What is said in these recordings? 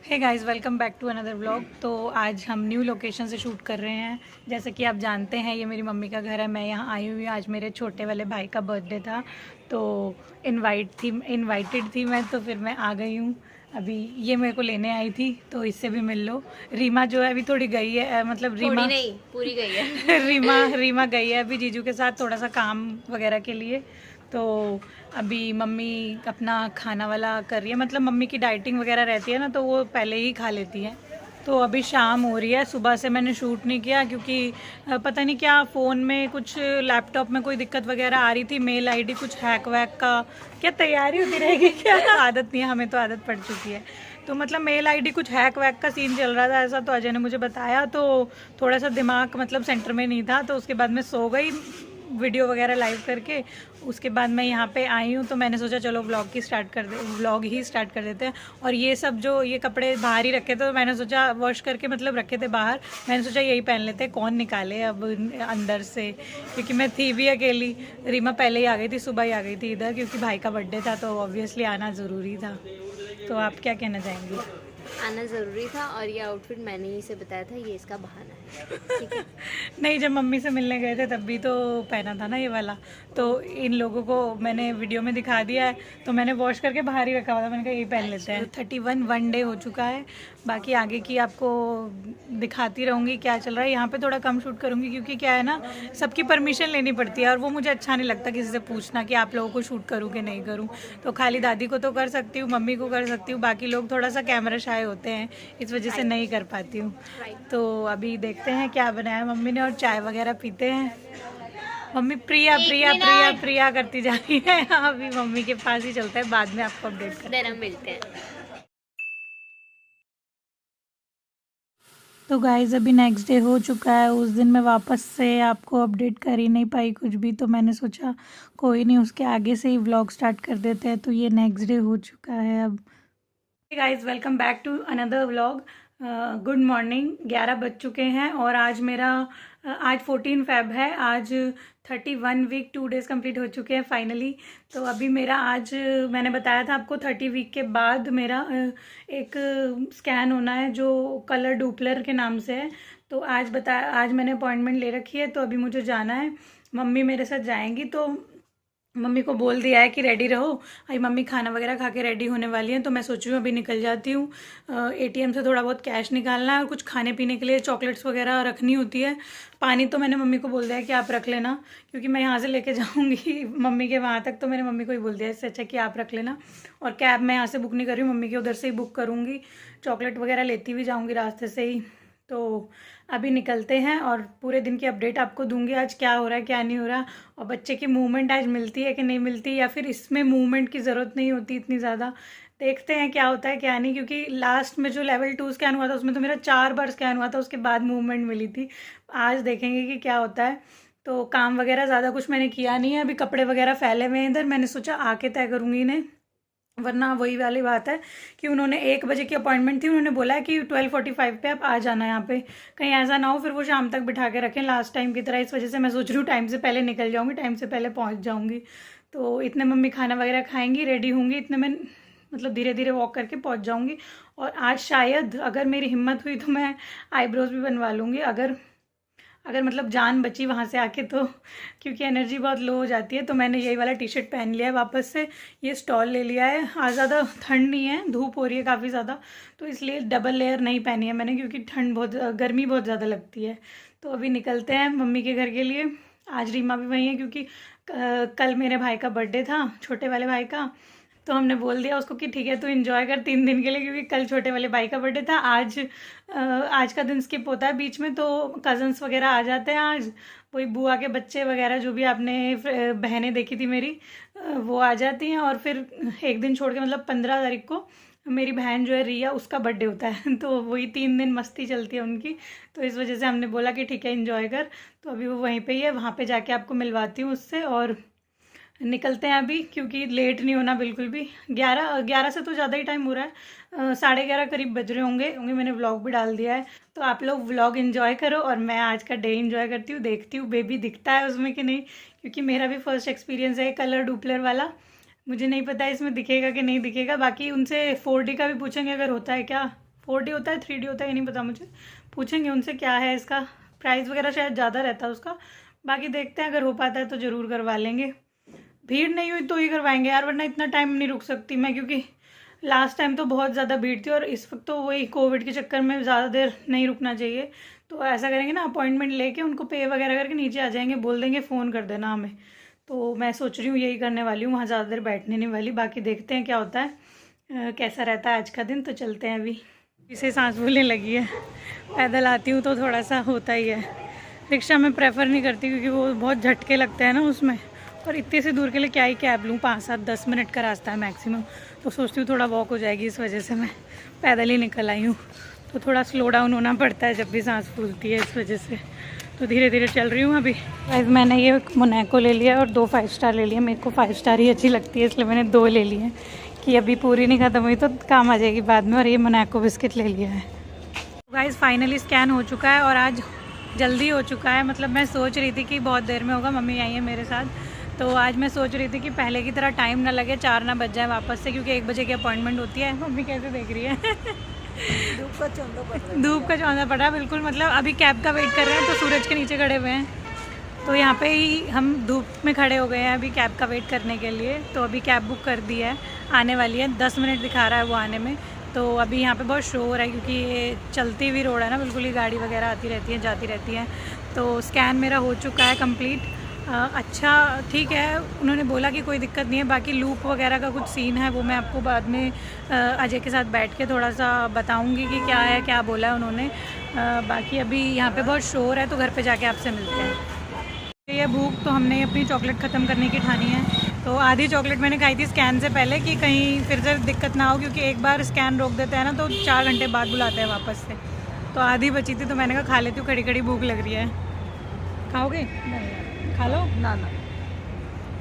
Hey guys, welcome back to another vlog. तो आज हम न्यू लोकेशन से शूट कर रहे हैं। जैसे कि आप जानते हैं, ये मेरी मम्मी का घर है। मैं यहाँ आई हुई हूँ। आज मेरे छोटे वाले भाई का बर्थडे था, तो इनवाइटेड थी मैं, तो फिर मैं आ गई हूँ। अभी ये मेरे को लेने आई थी, तो इससे भी मिल लो। रीमा जो है अभी थोड़ी गई है, मतलब रीमा थोड़ी नहीं, पूरी गई है। रीमा गई है अभी जीजू के साथ थोड़ा सा काम वगैरह के लिए। तो अभी मम्मी अपना खाना वाला कर रही है, मतलब मम्मी की डाइटिंग वगैरह रहती है ना, तो वो पहले ही खा लेती है। तो अभी शाम हो रही है। सुबह से मैंने शूट नहीं किया क्योंकि पता नहीं क्या फ़ोन में कुछ, लैपटॉप में कोई दिक्कत वगैरह आ रही थी। मेल आईडी कुछ हैक वैक का क्या तैयारी होती रहेगी क्या? आदत नहीं है, हमें तो आदत पड़ चुकी है। तो मतलब मेल आईडी कुछ हैक वैक का सीन चल रहा था, ऐसा तो अजय ने मुझे बताया। तो थोड़ा सा दिमाग मतलब सेंटर में नहीं था, तो उसके बाद मैं सो गई वीडियो वगैरह लाइव करके। उसके बाद मैं यहाँ पे आई हूँ, तो मैंने सोचा चलो व्लॉग ही स्टार्ट कर देते हैं। और ये सब जो ये कपड़े बाहर ही रखे थे, तो मैंने सोचा वॉश करके मतलब रखे थे बाहर, मैंने सोचा यही पहन लेते हैं, कौन निकाले अब अंदर से, क्योंकि मैं थी भी अकेली। रीमा पहले ही आ गई थी, सुबह ही आ गई थी इधर, क्योंकि भाई का बर्थडे था तो ऑब्वियसली आना ज़रूरी था। तो आप क्या कहना चाहेंगी? आना ज़रूरी था, और ये आउटफिट मैंने ही से बताया था, ये इसका बहाना है। ठीक है। नहीं, जब मम्मी से मिलने गए थे तब भी तो पहना था ना ये वाला। तो इन लोगों को मैंने वीडियो में दिखा दिया है, तो मैंने वॉश करके बाहर ही रखा हुआ था। मैंने कहा यही पहन लेते हैं। 31 डे हो चुका है। बाकी आगे की आपको दिखाती रहूँगी क्या चल रहा है। यहाँ पे थोड़ा कम शूट करूँगी क्योंकि क्या है ना, सबकी परमिशन लेनी पड़ती है, और वो मुझे अच्छा नहीं लगता किसी से पूछना कि आप लोगों को शूट करूँ कि नहीं करूँ। तो खाली दादी को तो कर सकती हूँ, मम्मी को कर सकती हूँ, बाकी लोग थोड़ा सा कैमरा शाय होते हैं, इस वजह से नहीं कर पाती हूँ। तो अभी देखते हैं क्या बनाया मम्मी ने, और चाय वगैरह पीते हैं। मम्मी प्रिया प्रिया प्रिया प्रिया करती जा रही है। अभी मम्मी के पास ही चलता है, बाद में आपको अपडेट करते हैं। देन हम मिलते हैं। तो गाइज अभी नेक्स्ट डे हो चुका है। उस दिन मैं वापस से आपको अपडेट कर ही नहीं पाई कुछ भी, तो मैंने सोचा कोई नहीं, उसके आगे से ही व्लॉग स्टार्ट कर देते हैं। तो ये नेक्स्ट डे हो चुका है अब। Guys, welcome back to another vlog. Good morning. 11 बज चुके हैं, और आज मेरा आज 14 फेब है। आज 31 वीक 2 डेज़ कंप्लीट हो चुके हैं फाइनली। तो अभी मेरा आज मैंने बताया था आपको 30 वीक के बाद मेरा एक स्कैन होना है, जो कलर डुपलर के नाम से है। तो आज मैंने अपॉइंटमेंट ले रखी है, तो अभी मुझे जाना है। मम्मी मेरे साथ जाएंगी, तो मम्मी को बोल दिया है कि रेडी रहो। अभी मम्मी खाना वगैरह खा के रेडी होने वाली हैं, तो मैं सोच रही हूँ अभी निकल जाती हूँ। एटीएम से थोड़ा बहुत कैश निकालना है, और कुछ खाने पीने के लिए चॉकलेट्स वगैरह रखनी होती है। पानी तो मैंने मम्मी को बोल दिया है कि आप रख लेना, क्योंकि मैं यहाँ से लेके जाऊँगी मम्मी के वहाँ तक, तो मैंने मम्मी को ही बोल दिया इससे अच्छा कि आप रख लेना। और कैब मैं यहाँ से बुक नहीं कर रही हूँ, मम्मी के उधर से ही बुक करूँगी। चॉकलेट वगैरह लेती भी जाऊँगी रास्ते से ही। तो अभी निकलते हैं, और पूरे दिन की अपडेट आपको दूंगी, आज क्या हो रहा है क्या नहीं हो रहा, और बच्चे की मूवमेंट आज मिलती है कि नहीं मिलती, या फिर इसमें मूवमेंट की ज़रूरत नहीं होती इतनी ज़्यादा। देखते हैं क्या होता है क्या नहीं, क्योंकि लास्ट में जो लेवल 2 स्कैन हुआ था उसमें तो मेरा 4 बार स्कैन हुआ था, उसके बाद मूवमेंट मिली थी। आज देखेंगे कि क्या होता है। तो काम वगैरह ज़्यादा कुछ मैंने किया नहीं है, अभी कपड़े वगैरह फैले हुए हैं इधर, मैंने सोचा आके तय करूँगी इन्हें, वरना वही वाली बात है कि उन्होंने 1 बजे की अपॉइंटमेंट थी, उन्होंने बोला है कि 12:45 पे आप आ जाना यहाँ पे। कहीं ऐसा ना हो फिर वो शाम तक बिठा के रखें लास्ट टाइम की तरह। इस वजह से मैं सोच रही हूँ टाइम से पहले निकल जाऊँगी, टाइम से पहले पहुँच जाऊँगी। तो इतने मम्मी खाना वगैरह खाएंगी, रेडी होंगी, इतने में मतलब धीरे धीरे वॉक करके पहुँच जाऊँगी। और आज शायद अगर मेरी हिम्मत हुई तो मैं आईब्रोज भी बनवा लूँगी, अगर अगर मतलब जान बची वहाँ से आके तो, क्योंकि एनर्जी बहुत लो हो जाती है। तो मैंने यही वाला टी शर्ट पहन लिया है वापस से, ये स्टॉल ले लिया है। आज ज़्यादा ठंड नहीं है, धूप हो रही है काफ़ी ज़्यादा, तो इसलिए डबल लेयर नहीं पहनी है मैंने, क्योंकि गर्मी बहुत ज़्यादा लगती है। तो अभी निकलते हैं मम्मी के घर के लिए। आज रीमा भी वहीं है, क्योंकि कल मेरे भाई का बर्थडे था, छोटे वाले भाई का। तो हमने बोल दिया उसको कि ठीक है तू एंजॉय कर 3 दिन के लिए, क्योंकि कल छोटे वाले भाई का बर्थडे था। आज का दिन स्किप होता है बीच में, तो कज़न्स वगैरह आ जाते हैं आज, वही बुआ के बच्चे वगैरह जो भी आपने बहनें देखी थी मेरी, वो आ जाती हैं। और फिर एक दिन छोड़ के मतलब 15 तारीख को मेरी बहन जो है रिया, उसका बर्थडे होता है तो वही 3 दिन मस्ती चलती है उनकी। तो इस वजह से हमने बोला कि ठीक है एंजॉय कर। तो अभी वो वहीं पे ही है, वहाँ पे जाके आपको मिलवाती हूँ उससे, और निकलते हैं अभी, क्योंकि लेट नहीं होना बिल्कुल भी। 11 से तो ज़्यादा ही टाइम हो रहा है, 11:30 करीब बज रहे होंगे मैंने व्लॉग भी डाल दिया है। तो आप लोग व्लॉग एंजॉय करो, और मैं आज का डे एंजॉय करती हूँ, देखती हूँ बेबी दिखता है उसमें कि नहीं, क्योंकि मेरा भी फर्स्ट एक्सपीरियंस है कलर डुपलर वाला। मुझे नहीं पता इसमें दिखेगा कि नहीं दिखेगा। बाकी उनसे 4D का भी पूछेंगे अगर होता है क्या 4D होता है 3D होता है ये नहीं पता मुझे, पूछेंगे उनसे क्या है इसका प्राइस वगैरह, शायद ज़्यादा रहता है उसका। बाकी देखते हैं, अगर हो पाता है तो ज़रूर करवा लेंगे। भीड़ नहीं हुई तो ही करवाएंगे यार, वरना इतना टाइम नहीं रुक सकती मैं, क्योंकि लास्ट टाइम तो बहुत ज़्यादा भीड़ थी और इस वक्त तो वही कोविड के चक्कर में ज़्यादा देर नहीं रुकना चाहिए। तो ऐसा करेंगे ना, अपॉइंटमेंट लेके उनको पे वगैरह करके नीचे आ जाएंगे, बोल देंगे फ़ोन कर देना हमें। तो मैं सोच रही हूँ यही करने वाली हूँ, वहाँ ज़्यादा देर बैठने नहीं वाली। बाकी देखते हैं क्या होता है, कैसा रहता है आज का दिन। तो चलते हैं, अभी इसे सांस फूलने लगी है। पैदल आती हूँ तो थोड़ा सा होता ही है, रिक्शा में प्रेफर नहीं करती क्योंकि वो बहुत झटके लगते हैं ना उसमें, और इतने से दूर के लिए क्या ही कैब लूँ, 5-7-10 मिनट का रास्ता है मैक्सिमम। तो सोचती हूँ थोड़ा वॉक हो जाएगी, इस वजह से मैं पैदल ही निकल आई हूँ। तो थोड़ा स्लो डाउन होना पड़ता है जब भी सांस फूलती है, इस वजह से। तो धीरे धीरे चल रही हूँ अभी। गाइस मैंने ये मोनाको ले लिया और 2 5 स्टार ले लिया। मेरे को 5 स्टार ही अच्छी लगती है, इसलिए मैंने 2 ले लिए कि अभी पूरी नहीं ख़त्म हुई तो काम आ जाएगी बाद में। और ये मोनाको बिस्किट ले लिया है। गाइस फाइनली स्कैन हो चुका है और आज जल्दी हो चुका है। मतलब मैं सोच रही थी कि बहुत देर में होगा, मम्मी आई है मेरे साथ, तो आज मैं सोच रही थी कि पहले की तरह टाइम ना लगे, 4 ना बज जाए वापस से, क्योंकि 1 बजे की अपॉइंटमेंट होती है। मम्मी कैसे देख रही है? धूप का चौंधा पड़ रहा है बिल्कुल। मतलब अभी कैब का वेट कर रहे हैं तो सूरज के नीचे खड़े हुए हैं, तो यहाँ पे ही हम धूप में खड़े हो गए हैं अभी कैब का वेट करने के लिए। तो अभी कैब बुक कर दी है, आने वाली है, 10 मिनट दिखा रहा है वो आने में। तो अभी यहाँ पे बहुत शोर है क्योंकि ये चलती हुई रोड है ना, बिल्कुल ही गाड़ी वगैरह आती रहती है जाती रहती है। तो स्कैन मेरा हो चुका है कंप्लीट। अच्छा ठीक है, उन्होंने बोला कि कोई दिक्कत नहीं है। बाकी लूप वगैरह का कुछ सीन है वो मैं आपको बाद में अजय के साथ बैठ के थोड़ा सा बताऊंगी कि क्या है, क्या बोला है उन्होंने। बाकी अभी यहाँ पे बहुत शोर है तो घर पे जाके आपसे मिलते हैं। ये भूख तो हमने अपनी चॉकलेट ख़त्म करने की ठानी है, तो आधी चॉकलेट मैंने खाई थी स्कैन से पहले कि कहीं फिर से दिक्कत ना हो, क्योंकि एक बार स्कैन रोक देते हैं ना तो 4 घंटे बाद बुलाते हैं वापस से। तो आधी बची थी तो मैंने कहा खा लेती हूँ, खड़ी खड़ी भूख लग रही है। खाओगे? खा लो ना।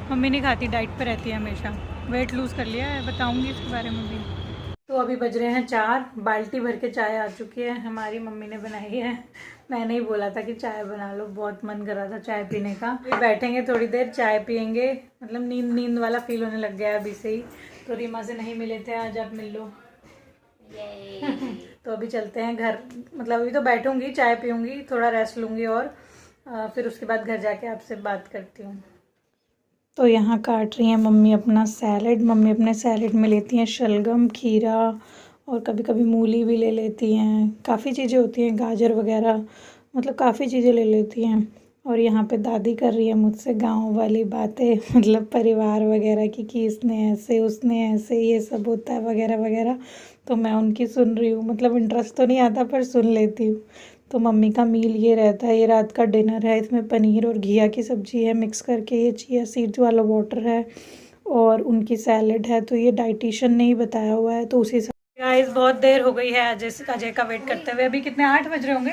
मम्मी नहीं खाती, डाइट पे रहती है हमेशा, वेट लूज़ कर लिया है, बताऊंगी इसके बारे में भी। तो अभी बज रहे हैं 4, बाल्टी भर के चाय आ चुकी है, हमारी मम्मी ने बनाई है। मैंने ही बोला था कि चाय बना लो, बहुत मन कर रहा था चाय पीने का। बैठेंगे थोड़ी देर, चाय पियेंगे, मतलब नींद वाला फील होने लग गया है अभी से ही। तो रीमा से नहीं मिले थे आज, आप मिल लो। तो अभी चलते हैं घर, मतलब अभी तो बैठूंगी, चाय पीऊँगी, थोड़ा रेस्ट लूँगी और फिर उसके बाद घर जाके आपसे बात करती हूँ। तो यहाँ काट रही हैं मम्मी अपना सैलेड। मम्मी अपने सैलेड में लेती हैं शलगम, खीरा और कभी कभी मूली भी ले लेती हैं। काफ़ी चीज़ें होती हैं, गाजर वगैरह, मतलब काफ़ी चीज़ें ले लेती हैं। और यहाँ पे दादी कर रही है मुझसे गांव वाली बातें, मतलब परिवार वगैरह की, कि इसने ऐसे उसने ऐसे, ये सब होता है वगैरह वगैरह। तो मैं उनकी सुन रही हूँ, मतलब इंटरेस्ट तो नहीं आता पर सुन लेती हूँ। तो मम्मी का मील ये रहता है, ये रात का डिनर है, इसमें पनीर और घिया की सब्ज़ी है मिक्स करके, ये चिया सीड्स वाला वाटर है और उनकी सैलेड है। तो ये डाइटिशियन ने ही बताया हुआ है, तो उसी गाइस बहुत देर हो गई है अजय का वेट करते हुए। अभी कितने 8 बज रहे होंगे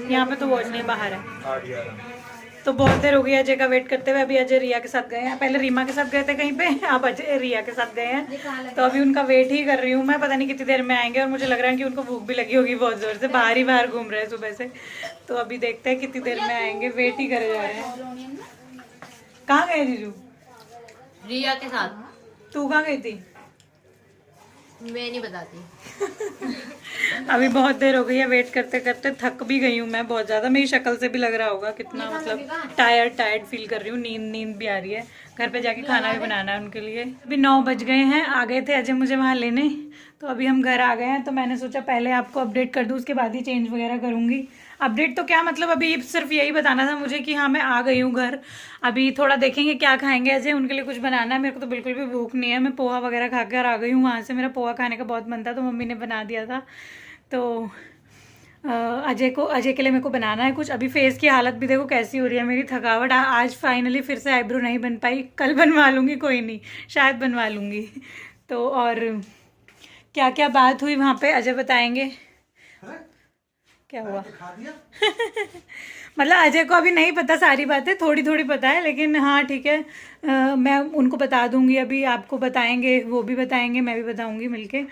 यहाँ पे, तो वॉच नहीं बाहर है। तो बहुत देर हो गई अजय का वेट करते हुए। अभी अजय रिया के साथ गए हैं, पहले रीमा के साथ गए थे कहीं पे, अब अजय रिया के साथ गए हैं। तो अभी उनका वेट ही कर रही हूँ मैं, पता नहीं कितनी देर में आएंगे। और मुझे लग रहा है कि उनको भूख भी लगी होगी बहुत ज़ोर से, बाहर घूम रहे हैं सुबह से। तो अभी देखते हैं कितनी देर में आएंगे, वेट ही करे जा रहे हैं। कहाँ गए जीजू? रिया के साथ। तू कहाँ गई थी? मैं नहीं बताती। अभी बहुत देर हो गई है, वेट करते करते थक भी गई हूँ मैं बहुत ज़्यादा। मेरी शक्ल से भी लग रहा होगा कितना, मतलब टायर्ड फील कर रही हूँ, नींद भी आ रही है। घर पे जाके खाना भी बनाना है उनके लिए। अभी 9 बज गए हैं, आ गए थे अजय मुझे वहाँ लेने, तो अभी हम घर आ गए हैं। तो मैंने सोचा पहले आपको अपडेट कर दूँ, उसके बाद ही चेंज वगैरह करूँगी। अपडेट तो क्या, मतलब अभी सिर्फ यही बताना था मुझे कि हाँ मैं आ गई हूँ घर। अभी थोड़ा देखेंगे क्या खाएंगे अजय, उनके लिए कुछ बनाना है। मेरे को तो बिल्कुल भी भूख नहीं है, मैं पोहा वगैरह खा कर आ गई हूँ वहाँ से। मेरा पोहा खाने का बहुत मन था तो मम्मी ने बना दिया था। तो अजय के लिए मेरे को बनाना है कुछ। अभी फेस की हालत भी देखो कैसी हो रही है मेरी, थकावट। आज फाइनली फिर से आईब्रो नहीं बन पाई, कल बनवा लूँगी, कोई नहीं शायद बनवा लूँगी। तो और क्या क्या बात हुई वहाँ पे अजय बताएंगे। क्या हुआ? मतलब अजय को अभी नहीं पता सारी बातें, थोड़ी थोड़ी पता है, लेकिन हाँ ठीक है, मैं उनको बता दूंगी। अभी आपको बताएंगे, वो भी बताएंगे, मैं भी बताऊंगी मिलके।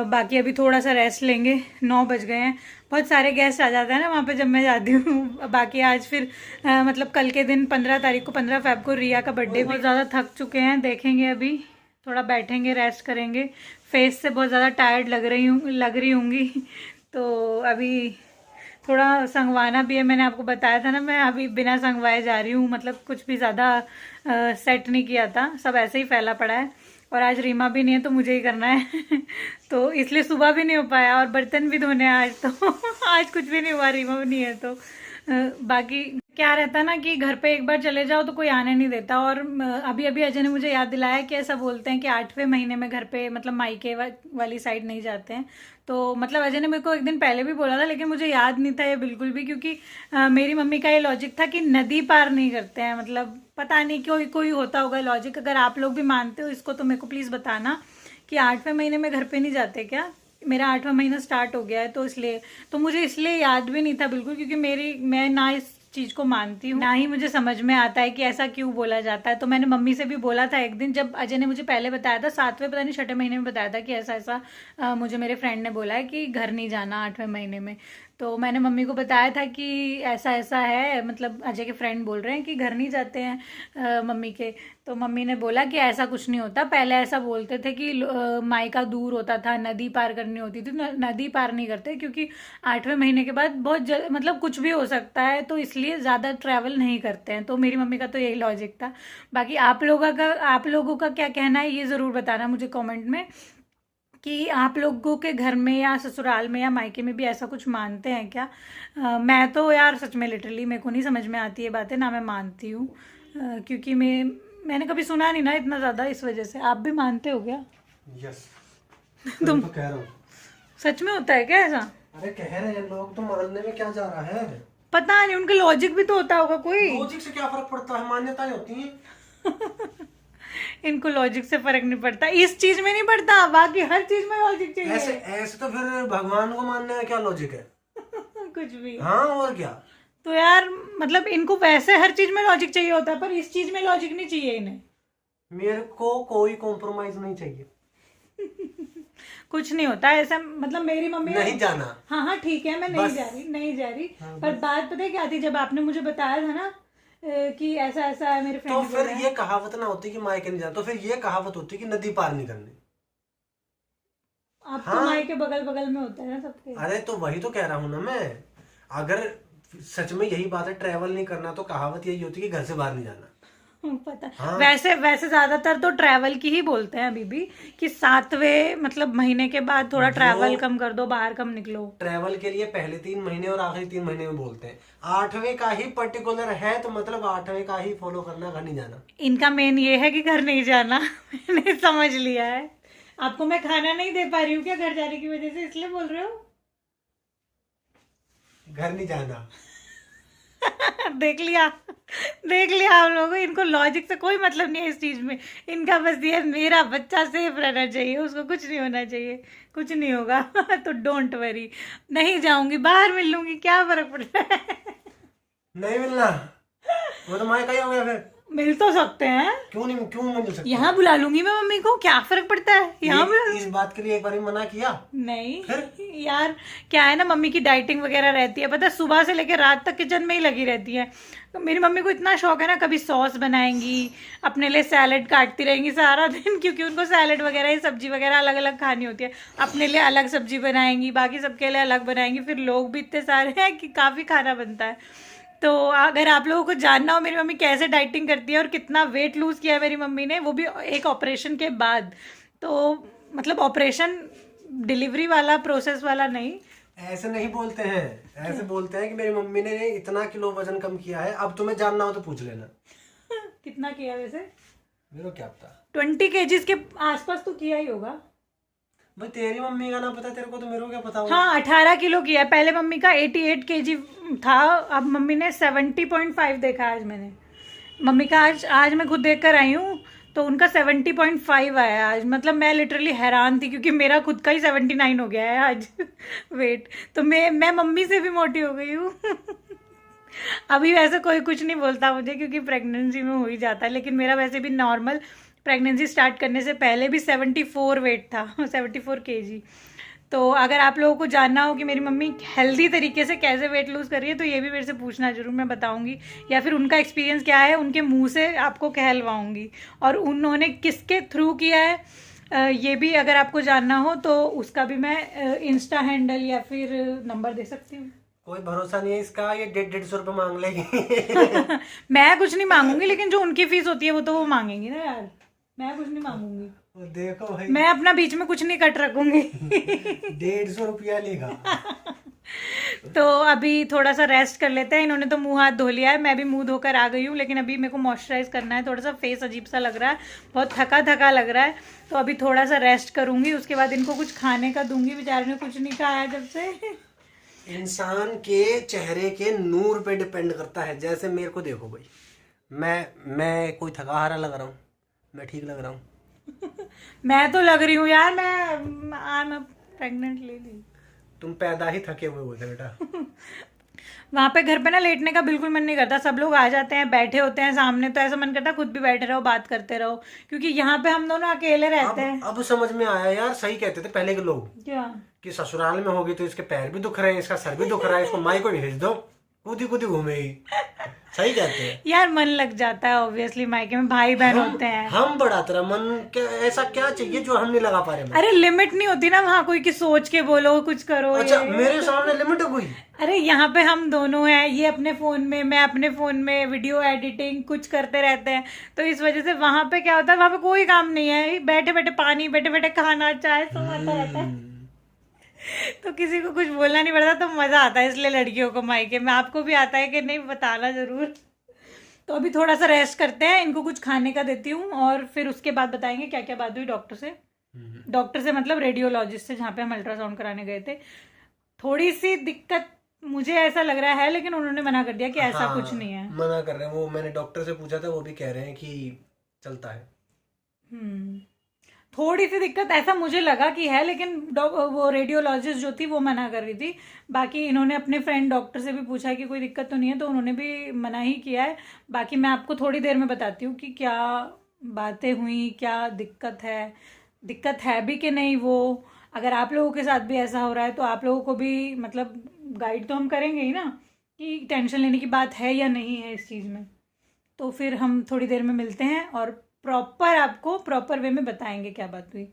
बाकी अभी थोड़ा सा रेस्ट लेंगे, 9 बज गए हैं। बहुत सारे गेस्ट आ जाते हैं ना वहाँ पे जब मैं जाती हूँ। बाकी आज फिर मतलब कल के दिन 15 तारीख को, 15 फ़रवरी को रिया का बर्थडे। बहुत ज़्यादा थक चुके हैं, देखेंगे अभी थोड़ा बैठेंगे, रेस्ट करेंगे, फेस से बहुत ज़्यादा टायर्ड लग रही होंगी। तो अभी थोड़ा संगवाना भी है, मैंने आपको बताया था ना, मैं अभी बिना संगवाए जा रही हूँ, मतलब कुछ भी ज़्यादा सेट नहीं किया था, सब ऐसे ही फैला पड़ा है। और आज रीमा भी नहीं है तो मुझे ही करना है तो इसलिए सुबह भी नहीं हो पाया, और बर्तन भी धोने हैं आज तो आज कुछ भी नहीं हुआ, रीमा भी नहीं है तो बाकी क्या रहता है ना कि घर पे एक बार चले जाओ तो कोई आने नहीं देता। और अभी अभी अजय ने मुझे याद दिलाया कि ऐसा बोलते हैं कि 8वें महीने में घर पे मतलब मायके वाली साइड नहीं जाते हैं। तो मतलब अजय ने मेरे को एक दिन पहले भी बोला था, लेकिन मुझे याद नहीं था ये बिल्कुल भी, क्योंकि मेरी मम्मी का ये लॉजिक था कि नदी पार नहीं करते हैं। मतलब पता नहीं कोई कोई होता होगा लॉजिक, अगर आप लोग भी मानते हो इसको तो मेरे को प्लीज़ बताना कि 8वें महीने में घर पे नहीं जाते क्या। मेरा 8वां महीना स्टार्ट हो गया है तो इसलिए, तो मुझे इसलिए याद भी नहीं था बिल्कुल, क्योंकि मैं ना इस चीज को मानती हूँ, ना ही मुझे समझ में आता है कि ऐसा क्यों बोला जाता है। तो मैंने मम्मी से भी बोला था एक दिन, जब अजय ने मुझे पहले बताया था 7वें पता नहीं 6ठे महीने में बताया था कि ऐसा ऐसा मुझे मेरे फ्रेंड ने बोला है कि घर नहीं जाना 8वें महीने में। तो मैंने मम्मी को बताया था कि ऐसा ऐसा है, मतलब अजय के फ्रेंड बोल रहे हैं कि घर नहीं जाते हैं मम्मी के। तो मम्मी ने बोला कि ऐसा कुछ नहीं होता, पहले ऐसा बोलते थे कि मायका दूर होता था, नदी पार करनी होती थी, नदी पार नहीं करते क्योंकि 8वें महीने के बाद बहुत मतलब कुछ भी हो सकता है, तो इसलिए ज़्यादा ट्रैवल नहीं करते हैं। तो मेरी मम्मी का तो यही लॉजिक था। बाकी आप लोगों का क्या कहना है ये ज़रूर बताना मुझे कमेंट में, कि आप लोगों के घर में या ससुराल में या मायके में भी ऐसा कुछ मानते हैं क्या। मैं तो यार सच में लिटरली मेरे को नहीं समझ में आती है बातें, ना मैं मानती हूँ, क्योंकि मैंने कभी सुना नहीं ना इतना ज़्यादा, इस वजह से। आप भी मानते हो क्या? यस तुम तो कह रहा हूँ। सच में होता है क्या ऐसा? अरे कह रहे हैं लोग, तो मानने में क्या जा रहा है? पता नहीं, उनका लॉजिक भी तो होता होगा कोई। लॉजिक से क्या फर्क पड़ता है, मान्यताएं होती हैं। इनको लॉजिक से फर्क नहीं पड़ता, इस चीज में नहीं पड़ता, बाकी हर चीज में लॉजिक चाहिए। ऐसे तो फिर भगवान को मानने में क्या लॉजिक है? कुछ भी। हाँ और क्या। तो यार मतलब इनको वैसे हर चीज में लॉजिक चाहिए होता है, पर इस चीज में लॉजिक नहीं चाहिए इन्हें। मेरे को कोई कॉम्प्रोमाइज नहीं चाहिए। कुछ नहीं होता ऐसा, मतलब मेरी मम्मी नहीं जाना। हाँ ठीक है, मैं नहीं जा रही हाँ, पर बात पता है क्या थी, जब आपने मुझे बताया था ना कि ऐसा ऐसा है मेरे फ्रेंड, तो फिर ये कहावत ना होती कि मायके नहीं जाना, तो फिर ये कहावत होती कि नदी पार नहीं करनी। आप हाँ? तो मायके बगल बगल में होता है ना सबके। अरे तो वही तो कह रहा हूँ ना मैं, अगर सच में यही बात है ट्रैवल नहीं करना, तो कहावत यही होती कि घर से बाहर नहीं जाना। पता। हाँ? वैसे ज्यादातर तो ट्रैवल की ही बोलते हैं अभी भी, कि 7वें मतलब महीने के बाद थोड़ा ट्रैवल कम कर दो, बाहर कम निकलो। ट्रैवल के लिए पहले 3 महीने और आखिरी 3 महीने में बोलते हैं। 8वें का ही पर्टिकुलर है, तो मतलब 8वें का ही फॉलो करना, घर नहीं जाना। इनका मेन ये है कि घर नहीं जाना मैंने समझ लिया है। आपको मैं खाना नहीं दे पा रही हूँ क्या घर जाने की वजह से, इसलिए बोल रहे हो? घर नहीं जाना। देख लिया आप लोगों, इनको लॉजिक से कोई मतलब नहीं है इस चीज में। इनका बस ये मेरा बच्चा सेफ रहना चाहिए, उसको कुछ नहीं होना चाहिए, कुछ नहीं होगा तो डोंट वरी, नहीं जाऊंगी, बाहर मिल लूंगी, क्या फर्क पड़ रहा है। नहीं मिलना, वो तो मायका ही हो गया। फिर मिल तो सकते हैं, क्यों मिल सकते? यहाँ बुला लूंगी मैं मम्मी को, क्या फर्क पड़ता है, यहाँ बुला। इस बात के लिए एक बार भी मना किया? नहीं फिर यार, क्या है ना, मम्मी की डाइटिंग वगैरह रहती है, पता है सुबह से लेकर रात तक किचन में ही लगी रहती है। मेरी मम्मी को इतना शौक है ना, कभी सॉस बनाएंगी, अपने लिए सैलेड काटती रहेंगी सारा दिन, क्योंकि उनको सैलेड वगैरह सब्जी वगैरह अलग अलग खानी होती है। अपने लिए अलग सब्जी बनाएंगी, बाकी सबके लिए अलग बनाएंगी, फिर लोग भी इतने सारे हैं कि काफ़ी खाना बनता है। तो अगर आप लोगों को जानना हो मेरी मम्मी कैसे डाइटिंग करती है और कितना वेट लूज़ किया है मेरी मम्मी ने, वो भी एक ऑपरेशन के बाद, तो मतलब ऑपरेशन डिलीवरी वाला प्रोसेस वाला नहीं। ऐसे नहीं बोलते हैं, ऐसे बोलते हैं कि मेरी मम्मी ने इतना किलो वजन कम किया है, अब तुम्हें जानना हो तो पूछ लेना। कितना किया वैसे? मेरे को क्या पता, 20 kgs के आसपास तो किया ही होगा भाई। तेरी मम्मी का ना पता तेरे को, तो मेरे को क्या पता होगा। हाँ 18 किलो किया है। पहले मम्मी का 88 kg था, अब मम्मी ने 70.5 देखा आज मैंने। मम्मी का आज मैं खुद देख कर आई हूँ, तो उनका 70.5 आया आज। मतलब मैं लिटरली हैरान थी, क्योंकि मेरा खुद का ही 79 हो गया है आज वेट। तो मैं मम्मी से भी मोटी हो गई हूँ अभी वैसे कोई कुछ नहीं बोलता मुझे, क्योंकि प्रेगनेंसी में हो ही जाता है, लेकिन मेरा वैसे भी नॉर्मल प्रेगनेंसी स्टार्ट करने से पहले भी 74 वेट था 74 kg। तो अगर आप लोगों को जानना हो कि मेरी मम्मी हेल्दी तरीके से कैसे वेट लूज़ कर रही है, तो ये भी मेरे से पूछना जरूर, मैं बताऊंगी, या फिर उनका एक्सपीरियंस क्या है उनके मुंह से आपको कहलवाऊंगी, और उन्होंने किसके थ्रू किया है ये भी अगर आपको जानना हो तो उसका भी मैं इंस्टा हैंडल या फिर नंबर दे सकती हूँ। कोई भरोसा नहीं है इसका, ये 150 रुपये मांग लेगी। मैं कुछ नहीं मांगूंगी, लेकिन जो उनकी फीस होती है वो तो वो मांगेंगी ना यार, मैं कुछ नहीं मांगूंगी। वो देखो भाई, मैं अपना बीच में कुछ नहीं कट रखूंगी। 150 रुपया लेगा। तो अभी थोड़ा सा रेस्ट कर लेते हैं। इन्होंने तो मुंह हाथ धो लिया है, मैं भी मुंह धोकर आ गई हूँ, लेकिन अभी मेरे को मॉइस्चराइज करना है। थोड़ा सा फेस अजीब सा लग रहा है, बहुत थका थका लग रहा है, तो अभी थोड़ा सा रेस्ट करूंगी। उसके बाद इनको कुछ खाने का दूंगी, बेचारे ने कुछ नहीं खाया जब से। इंसान के चेहरे के नूर पे डिपेंड करता है। जैसे मेरे को देखो भाई, मैं कोई थका हारा लग रहा हूँ? मैं ठीक लग रहा हूँ? मैं तो लग रही हूँ यार, मैं प्रेग्नेंट लेडी। तुम पैदा ही थके हुए हो बेटा। वहां पे घर पे ना लेटने का बिल्कुल मन नहीं करता। सब लोग आ जाते हैं, बैठे होते हैं सामने, तो ऐसा मन करता है खुद भी बैठे रहो, बात करते रहो, क्योंकि यहाँ पे हम दोनों अकेले रहते हैं। अब समझ में आया यार, सही कहते थे पहले के लोग क्या कि ससुराल में होगी तो इसके पैर भी दुख रहे हैं, इसका सर भी दुख रहा है, इसको माई को भेज दो, कूदी कूदी घूमेगी। सही कहते हैं यार, मन लग जाता है ऑब्वियसली, मायके में भाई बहन होते हैं। हम बड़ा तेरा मन क्या, ऐसा क्या चाहिए जो हम नहीं लगा पा रहे? अरे लिमिट नहीं होती ना वहाँ कोई, कि सोच के बोलो कुछ करो। अच्छा, मेरे सामने लिमिट हो गई। अरे यहाँ पे हम दोनों हैं, ये अपने फोन में, मैं अपने फोन में वीडियो एडिटिंग कुछ करते रहते हैं, तो इस वजह से वहां पे क्या होता है, वहां पे कोई काम नहीं है, बैठे बैठे पानी, बैठे बैठे खाना, चाय, सब आता रहता है। तो किसी को कुछ बोलना नहीं पड़ता, तो मजा आता है। इसलिए लड़कियों को मायके में, आपको भी आता है कि नहीं बताना जरूर। तो अभी थोड़ा सा रेस्ट करते हैं, इनको कुछ खाने का देती हूँ, और फिर उसके बाद बताएंगे क्या क्या बात हुई डॉक्टर से। डॉक्टर से मतलब रेडियोलॉजिस्ट से, जहाँ पे हम अल्ट्रासाउंड कराने गए थे। थोड़ी सी दिक्कत मुझे ऐसा लग रहा है, लेकिन उन्होंने मना कर दिया कि ऐसा कुछ नहीं है। मना कर रहे हैं वो, मैंने डॉक्टर से पूछा था, वो भी कह रहे हैं कि चलता है। थोड़ी सी दिक्कत ऐसा मुझे लगा कि है, लेकिन वो रेडियोलॉजिस्ट जो थी वो मना कर रही थी। बाकी इन्होंने अपने फ्रेंड डॉक्टर से भी पूछा कि कोई दिक्कत तो नहीं है, तो उन्होंने भी मना ही किया है। बाकी मैं आपको थोड़ी देर में बताती हूँ कि क्या बातें हुई, क्या दिक्कत है भी कि नहीं। वो अगर आप लोगों के साथ भी ऐसा हो रहा है तो आप लोगों को भी मतलब गाइड तो हम करेंगे ही ना, कि टेंशन लेने की बात है या नहीं है इस चीज़ में। तो फिर हम थोड़ी देर में मिलते हैं और आपको प्रॉपर वे में बताएंगे क्या बात हुई।